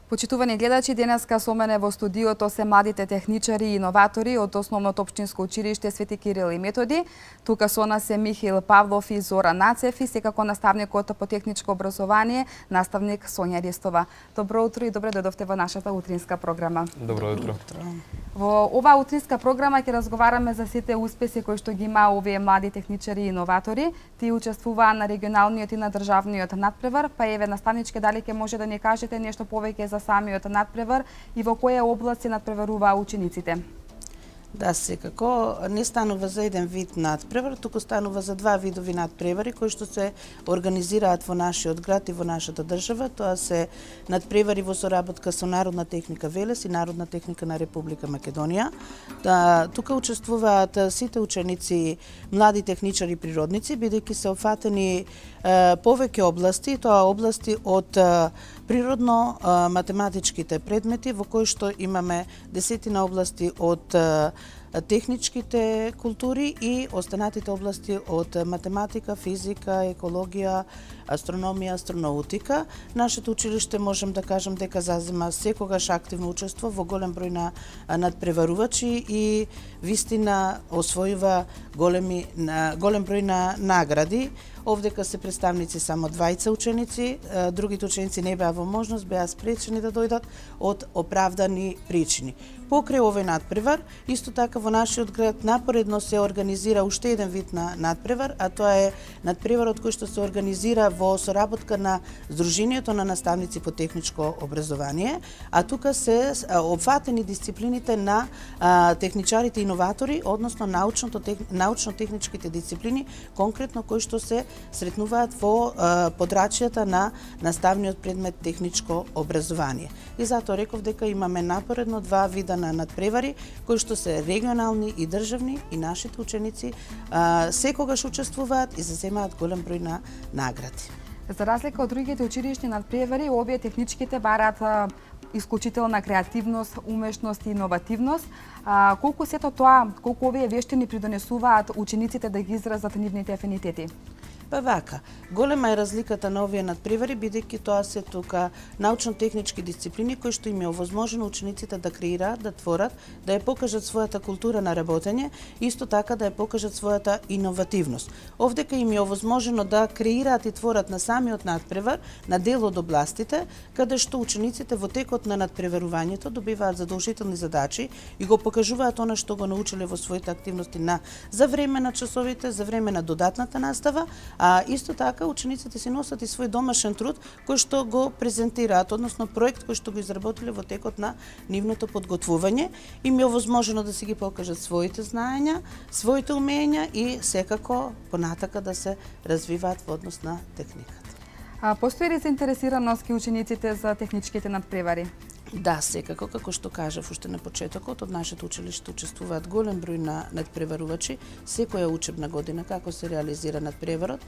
Почитувани гледачи, денеска со мене во студиото се младите техничари и иноватори од Основното општинско училиште Свети Кирил и Методи. Тука со нас е Михаил Павлов и Зора Нацев и секако наставникот по техничко образование, наставник Сонја Ристова. Добро утро и добре дојдовте во нашата утринска програма. Добро утро. Во оваа утринска програма ќе разговараме за сите успеси кои што ги има овие млади техничари и иноватори. Тие учествуваа на регионалниот и на државниот надпревар, па еве наставничке дали ќе може да ни кажете нешто повеќе за самиот надпревар и во која области надпреваруваа учениците? Да, секако не станува за еден вид надпревар, туку станува за два видови надпревари кои што се организираат во нашиот град и во нашата држава. Тоа се надпревари во соработка со Народна техника Велес и Народна техника на Република Македонија. Тука учествуваат сите ученици, млади техничари и природници, бидејќи се опфатени повеќе области, тоа области од природно-математичките предмети, во кои што имаме десетина области од техничките култури и останатите области од математика, физика, екологија, астрономија, астронаутика. Нашето училиште можем да кажем дека зазема секогаш активно учество во голем број на надпреварувачи и вистина освојува голем број на награди. Овдека се представници само двајца ученици, другите ученици не беа во можност, беа спречени да дојдат од оправдани причини. Покрај овој надпревар, исто така во нашиот град напоредно се организира уште еден вид на надпревар, а тоа е надпреварот кој што се организира во соработка на Сдруженијето на наставници по техничко образование, а тука се опфатени дисциплините на техничарите иноватори, односно научно-техничките дисциплини, конкретно кои што се сретнуваат во подрачјата на наставниот предмет техничко образование. И затоа реков дека имаме напоредно два вида на надпревари кои што се регионални и државни и нашите ученици секогаш учествуваат и заземаат голем број на награди. За разлика од другите училишни надпревари, овие техничките бараат исклучителна креативност, умешност и иновативност. Колку сето тоа, колку овие вештини придонесуваат учениците да ги изразат нивните афинитети? Па вака, голема е разликата на овие надпревари, бидејќи тоа се тука научно-технички дисциплини кои што им е овозможено учениците да креираат, да творат, да ја покажат својата култура на работење, исто така да ја покажат својата иновативност. Овдека им е овозможено да креираат и творат на самиот надпревар, на дел од областите, каде што учениците во текот на надпреварувањето добиваат задолжителни задачи и го покажуваат она што го научиле во своите активности за време на часовите, за време на додатната настава, а исто така учениците си носат и свој домашен труд кој што го презентираат, односно проект кој што го изработиле во текот на нивното подготвување. Им е овозможено да си ги покажат своите знаења, своите умења и секако понатака да се развиваат во однос на техниката. Постои ли заинтересираност ки учениците за техничките надпревари? Да, секако, како што кажав уште на почетокот, од нашето училиште учествуваат голем број на надпреварувачи, секоја учебна година како се реализира надпреварот.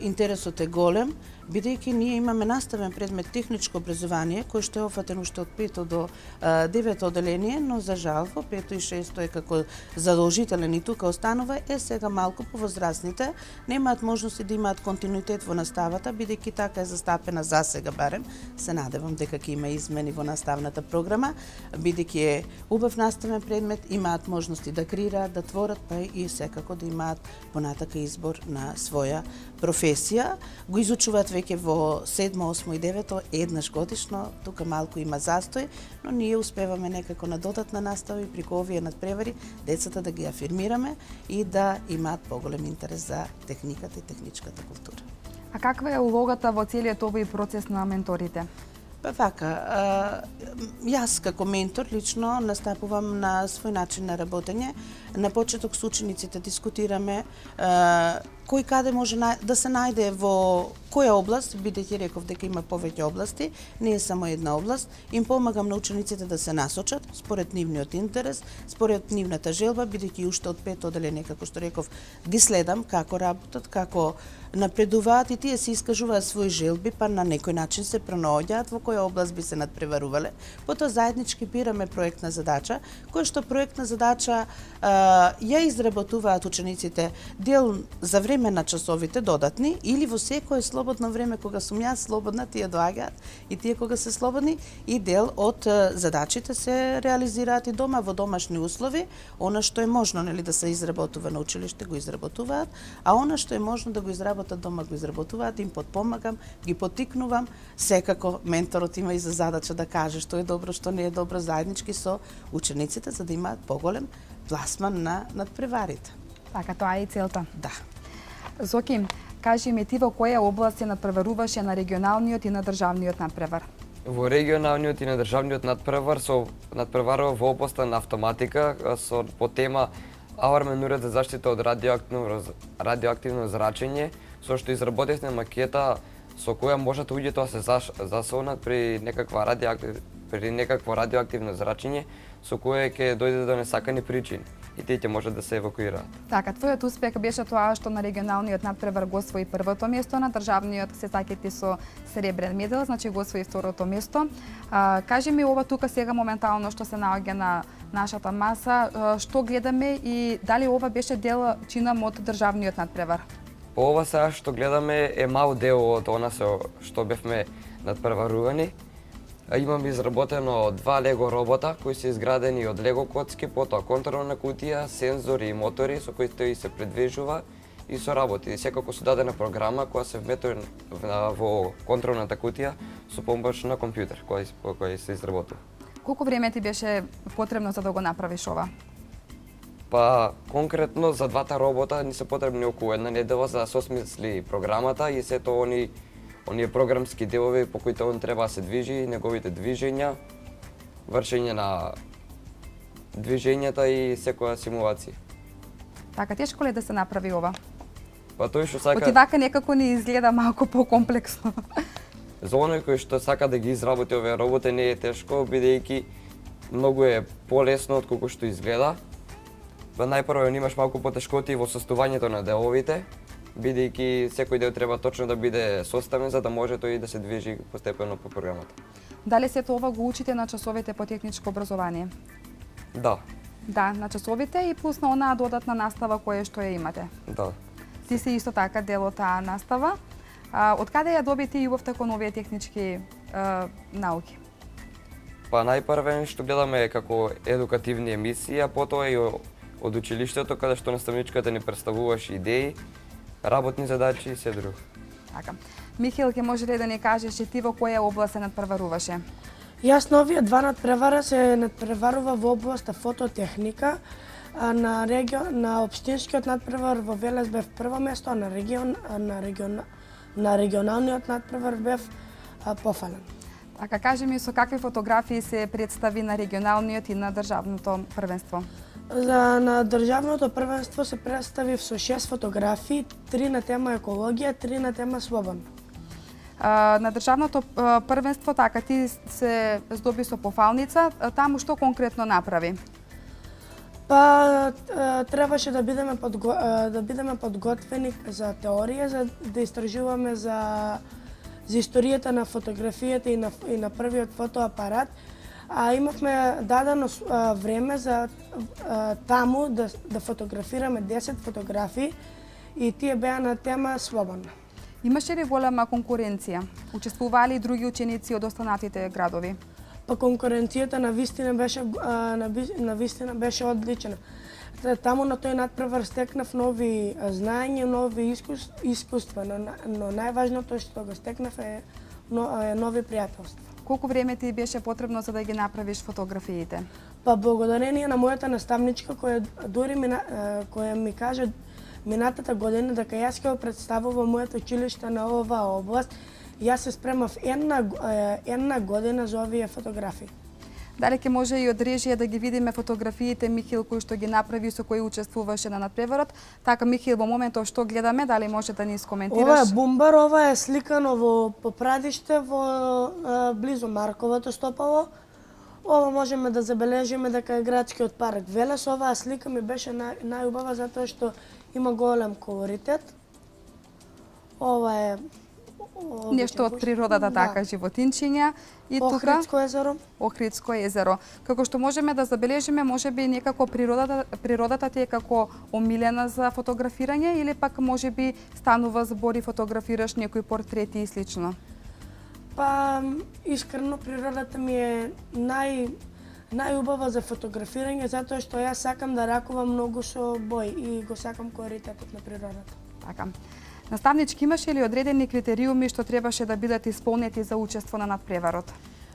Интересот е голем, бидејќи ние имаме наставен предмет техничко образование, кој што е офатен уште од 5 до 9 оделение, но за жал во 5 и 6 е како задолжителен и тука останува, сега малку повозрастните немаат можности да имаат континуитет во наставата, бидејќи така е застапена за сега барем. Се надевам дека ќе има измени во наставната програма, бидејќи е убав наставен предмет, имаат можности да креираат, да творат, па и секако да имаат понатака избор на своја професија. Го изучуваат веќе во 7, 8 и 9 еднаш годишно, тука малку има застој, но ние успеваме некако на додатна настава и преку овие надпревари децата да ги афирмираме и да имаат поголем интерес за техниката и техничката култура. А каква е улогата во целиот овој процес на менторите? Па вака, јас како ментор лично настапувам на свој начин на работење. На почеток со учениците дискутираме кој каде може да се најде во која област, бидејќи реков дека има повеќе области, не е само една област, им помагам на учениците да се насочат според нивниот интерес, според нивната желба, бидејќи уште од 5 оделение, како што реков, ги следам како работат, како напредуваат и тие се искажуваат своји желби, па на некој начин се пронаоѓаат во која област би се надпреварувале. Потоа заеднички бираме проектна задача, која што проектна задача ја изработуваат учениците дел за време време на часовите додатни или во секое слободно време кога сум јас слободна, тие доаѓаат и тие кога се слободни и дел од задачите се реализираат и дома во домашни услови. Она што е можно нели да се изработува на училиште го изработуваат, а она што е можно да го изработат дома го изработуваат, им подпомагам, ги поттикнувам. Секако менторот има и за задача да каже што е добро, што не е добро заеднички со учениците за да имаат поголем пласман на надпреварите. Така, тоа е и целта. Да. Зоки, кажи ми ти во која област се надпреваруваше на регионалниот и на државниот надпревар? Во регионалниот и на државниот надпревар надпреварува во областа на автоматика по тема Алармен уред за заштита од радиоактивно зрачење, со што изработивме макета со која може да уѓе тоа се засолнат при некакво радиоактивно зрачење со кое ќе дојде до несакани причини и тие ќе може да се евакуираат. Така, твојот успех беше тоа што на регионалниот надпревар го освои првото место, на државниот се сакети со сребрен медал, значи го освои второто место. Кажи ми ова тука сега моментално што се наоѓа на нашата маса, што гледаме и дали ова беше дел чинам од државниот надпревар? Ова сега што гледаме е мал дел од она што бевме надпреварувани. Имам изработено 2 лего робота кои се изградени од лего коцки, потоа контролна кутија, сензори и мотори со кои тој се предвижува и со работи. И секако со дадена програма која се вметува во контролната кутија со помош на компјутер кој се изработува. Колку време ти беше потребно за да го направиш ова? Па, конкретно за двата робота ни се потребни околу една недела за да се осмисли програмата и сето оние програмски делови по кои он треба да се движи, неговите движења, вршење на движењата и секоја симулација. Така, тешко ли е да се направи ова? Па тој што сака... Оти вака некако ни изгледа малку покомплексно. За оној кој што сака да ги изработи овие роботи не е тешко, бидејќи многу е полесно од колку што изгледа. Најпрво имаш малку потешкоти во состојањето на деловите, бидејќи секој дел треба точно да биде составен за да може тој да се движи постепено по програмата. Дали сето ова го учите на часовите по техничко образование? Да. Да, на часовите и плюс на онаа додатна настава која што ја имате. Да. Ти си исто така дел од таа настава. Од каде ја доби ти љубовта кон овие технички науки? Па најпрвен што гледаме е како едукативни емисии, а потоа и од училиштето каде што наставничката ни представуваше идеи, работни задачи и се друго. Така. Михаил, ќе може ли да ни кажеш и ти во која област се надпреваруваше? Јас на овие два надпревара се надпреварува во областа фототехника, а на општинскиот надпревар во Велес бев прво место, а на регионалниот надпревар бев пофален. Така, кажи ми со какви фотографии се представи на регионалниот и на државното првенство? На државното првенство се представив со 6 фотографии, 3 на тема екологија, 3 на тема слободно. На државното првенство, така, ти се здоби со пофалница, таму што конкретно направи? Па требаше да бидеме подготвени за теорија, за да истражуваме за историјата на фотографијата и на првиот фотоапарат. Имавме дадено време за таму да фотографираме 10 фотографии и тие беа на тема слободна. Имаше ли голема конкуренција? Учествуваа ли други ученици од останатите градови? Па конкуренцијата на вистина беше одлична. Таму на тој надпревар стекнав нови знаења, нови искуства, но најважното што го стекнав е нови пријателства. Колку време ти беше потребно за да ги направиш фотографиите? Па благодарение на мојата наставничка која ми каже минатата година дека јас ќе го представувам моето училиште на оваа област, јас се спремав една година за овие фотографии. Дали ќе може и од режија да ги видиме фотографиите Михаил кои што ги направи со кои учествуваше на надпреварот? Така, Михаил, во моментот што гледаме, дали може да ни искоментираш? Ова е бумбар, ова е сликано во Попрадиште, во близу Марковото стопало. Ова можеме да забележиме дека е градскиот парк Велес. Оваа слика ми беше најубава затоа што има голем колоритет. Ова е Нешто од природата, така, животинчиња. И тука Охридско езеро. Охридско езеро. Како што можеме да забележиме, можеби некако природата ти е како омилена за фотографирање или пак можеби станува збор и фотографираш некои портрети и слично? Па, искрено, природата ми е најубава за фотографирање, затоа што јас сакам да ракувам многу со бој и го сакам колоритетот на природата. Така. Наставнички, имаше ли одредени критериуми што требаше да бидат исполнети за учество на надпреварот?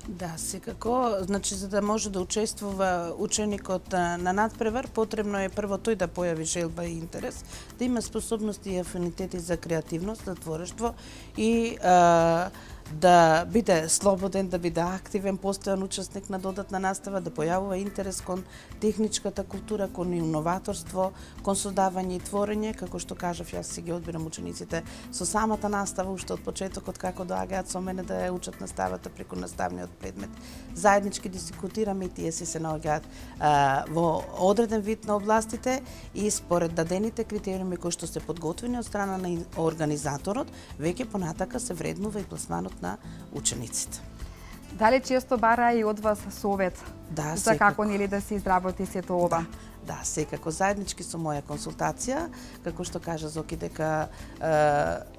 Да, секако, значи за да може да учествува ученикот на надпревар, потребно е прво тој да појави желба и интерес, да има способности и афинитети за креативност, за творештво и да биде слободен, да биде активен, постојан учесник на додатна настава, да појавува интерес кон техничката култура, кон иноваторство, кон создавање и творење, како што кажав, јас си ги одбирам учениците со самата настава, уште од почетокот како доаѓаат со мене да ја учат наставата преку наставниот предмет. Заеднички дискутираме и тие се наоѓаат во одреден вид на областите и според дадените критериуми кои што се подготвени од страна на организаторот, веќе понатака се вреднува и пласманот на учениците. Дали често бара и од вас совет Да, за како нели да се изработи сето ова? Да, секако заеднички со моја консултација, како што кажа Зоки дека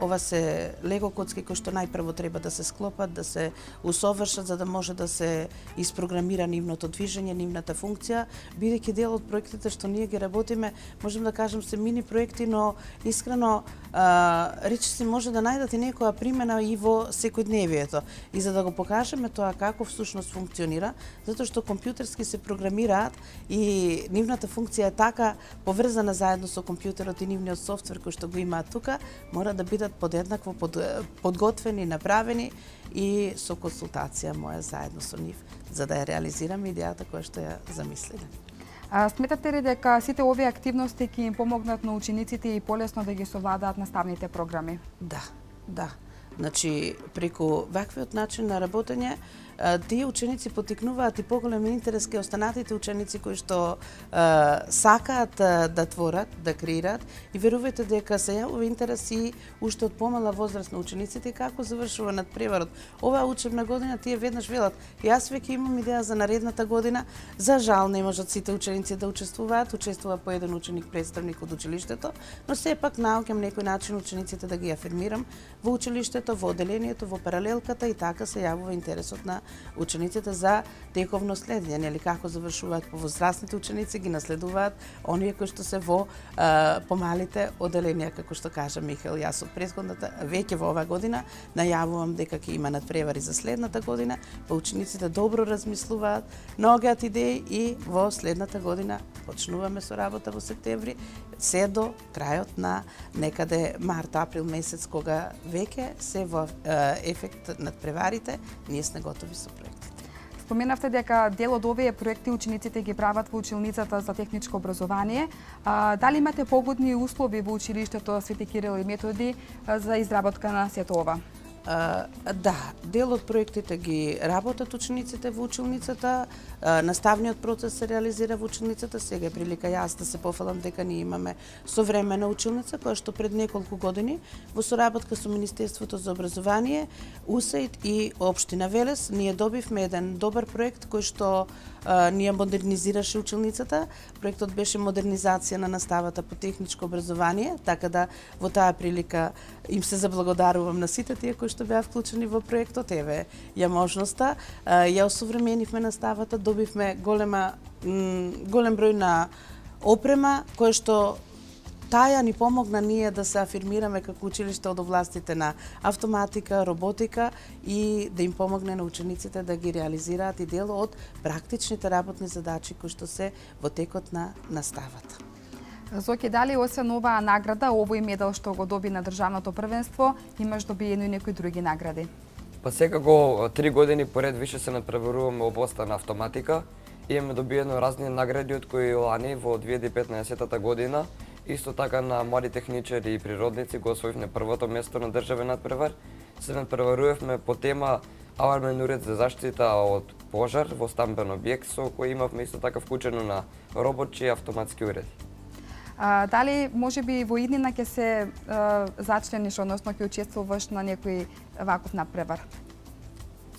ова се лего коцки кои што најпрво треба да се склопат, да се усовршат за да може да се испрограмира нивното движење, нивната функција, бидејќи дел од проектите што ние ги работиме, можам да кажам се мини проекти, но искрено речиси може да најдат и некоја примена и во секојдневието. И за да го покажеме тоа како всушност функционира, затоа што компјутерски се програмираат и нивната функција е така поврзана заедно со компјутерот и нивниот софтвер кој што го имаат тука, мора да бидат подеднакво подготвени, направени и со консултација моја заедно со нив, за да ја реализираме идејата која што ја замислиле. Сметате ли дека сите овие активности ќе им помогнат на учениците и полесно да ги совладаат наставните програми? Да. Значи, преку ваквиот начин на работење, тие ученици потикнуваат и поголем интерес кај останатите ученици кои што сакаат да творат, да креираат и верувајте дека се јавува интерес и уште од помала возраст на учениците и како завршува надпреварот. Оваа учебна година тие веднаш велат: јас веќе имам идеја за наредната година. За жал не можат сите ученици да учествуваат, учествува по еден ученик представник од училиштето, но сепак наоѓам некој начин учениците да ги афирмирам во училиштето, во оделението, во паралелката и така се јавува интересот на учениците за тековно следење, нели како завршуваат повозрастните ученици, ги наследуваат оние кои што се во помалите оделенија, како што кажа Михаел. Јас од претходната веќе во оваа година најавувам дека ќе има надпревари за следната година, па учениците добро размислуваат, наоѓаат идеи и во следната година почнуваме со работа во септември, се до крајот на некаде март-април месец, кога веќе се во ефект надпреварите, ние сме готови со проектите. Споменавте дека дел од овие проекти учениците ги прават во училницата за техничко образование. Дали имате погодни услови во училиштето Свети Кирил и Методи за изработка на сето ова? Да, дел од проектите ги работат учениците во училницата, наставниот процес се реализира во училницата. Сега е прилика јас да се пофалам дека ние имаме современа училница која што пред неколку години во соработка со Министерството за образование, УСАИД и Општина Велес ние добивме еден добар проект кој што ние модернизираше училницата. Проектот беше модернизација на наставата по техничко образование, така да во таа прилика им се заблагодарувам на сите тие кои што беа вклучени во проектот. Еве ја можноста, ја осовременивме наставата, добивме голем број на опрема која што таја ни помогна ние да се афирмираме како училиште од областите на автоматика, роботика и да им помогне на учениците да ги реализираат и дел од практичните работни задачи кои што се во текот на наставата. Зоки, дали освен оваа награда, овој медал што го доби на државното првенство, имаш добиено и некои други награди? Па секако 3 години поред више се надпреваруваме во областа на автоматика. Имаме добиено разни награди од кои лани во 2015 година. Исто така на млади техничари и природници го освоивме првото место на државен надпревар. Се надпреварувавме по тема авармен уред за заштита од пожар во стамбен објект, со кој имавме исто така вклучено на робочи и автоматски уреди. Дали можеби во иднина ќе се зачлениш, односно ќе учествуваш на некој ваков надпревар?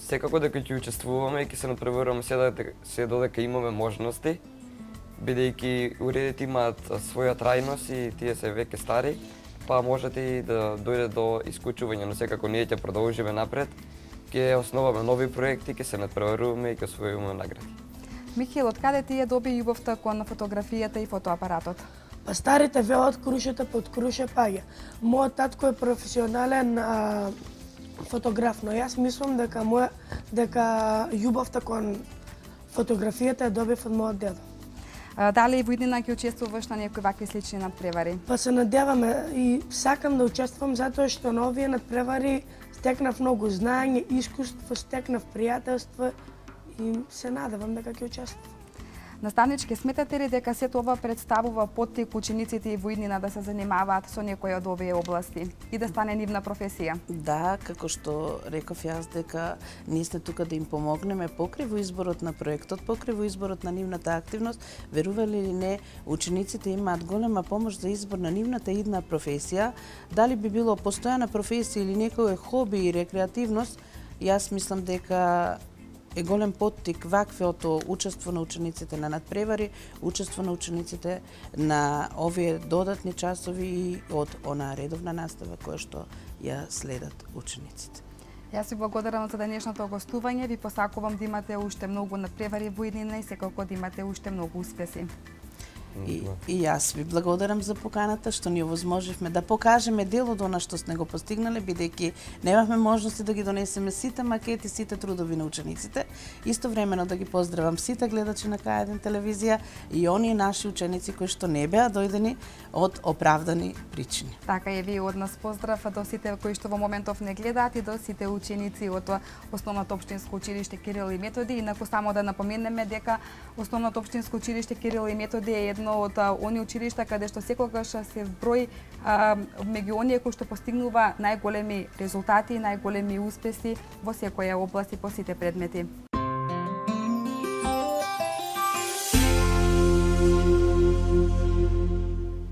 Секако дека ќе учествуваме и ќе се надпреваруваме се додека имаме можности, бидејќи уредите имаат своја трајност и тие се веќе стари, па можете и да дојде до исклучување, но секако ние ќе продолжиме напред, ќе основаме нови проекти, ќе се надпреваруваме и ќе освојуваме награди. Михаил, од каде ти ја доби љубовта кон фотографијата и фотоапаратот? Па старите велат крушата под круша паѓа. Мојот татко е професионален фотограф, но јас мислам дека љубовта кон фотографијата ја добив од мојот дедо. Дали во иднина ќе учествуваш на некои вакви слични надпревари? Па се надеваме и сакам да учествувам затоа што на овие надпревари стекнав многу знаење, искуство, стекнав пријателство и се надевам дека ќе учествувам. Наставнички, сметате ли дека сето ова представува поттик учениците и во иднина да се занимаваат со некоја од овие области и да стане нивна професија? Да, како што реков јас дека ние сме тука да им помогнеме покрај во изборот на проектот, покрај во изборот на нивната активност, верували или не, учениците имаат голема помош за избор на нивната идна професија. Дали би било постојана професија или некој хоби и рекреативност, јас мислам дека е голем поттик ваквото учество на учениците на надпревари, учество на учениците на овие додатни часови и од онаа редовна настава која што ја следат учениците. Јас ви благодарам за денешното гостување, ви посакувам да имате уште многу надпревари во иднина и секако да имате уште многу успеси. И јас ви благодарам за поканата што ни овозможивме да покажеме дел од она што сме го постигнале, бидејќи немавме можности да ги донесеме сите макети, сите трудови на учениците. Истовремено да ги поздравам сите гледачи на К1 телевизија и оние наши ученици кои што не беа дојдени од оправдани причини. Така и ви од нас поздрав до сите кои што во моментов не гледаат и до сите ученици од Основното општинско училиште Кирил и Методи. Инаку само да напоменеме дека Основното општинско училиште Кирил и Методи е едно од оние училишта каде што секогаш се зброи меѓу оние кои што постигнува најголеми резултати и најголеми успеси во секоја област и по сите предмети.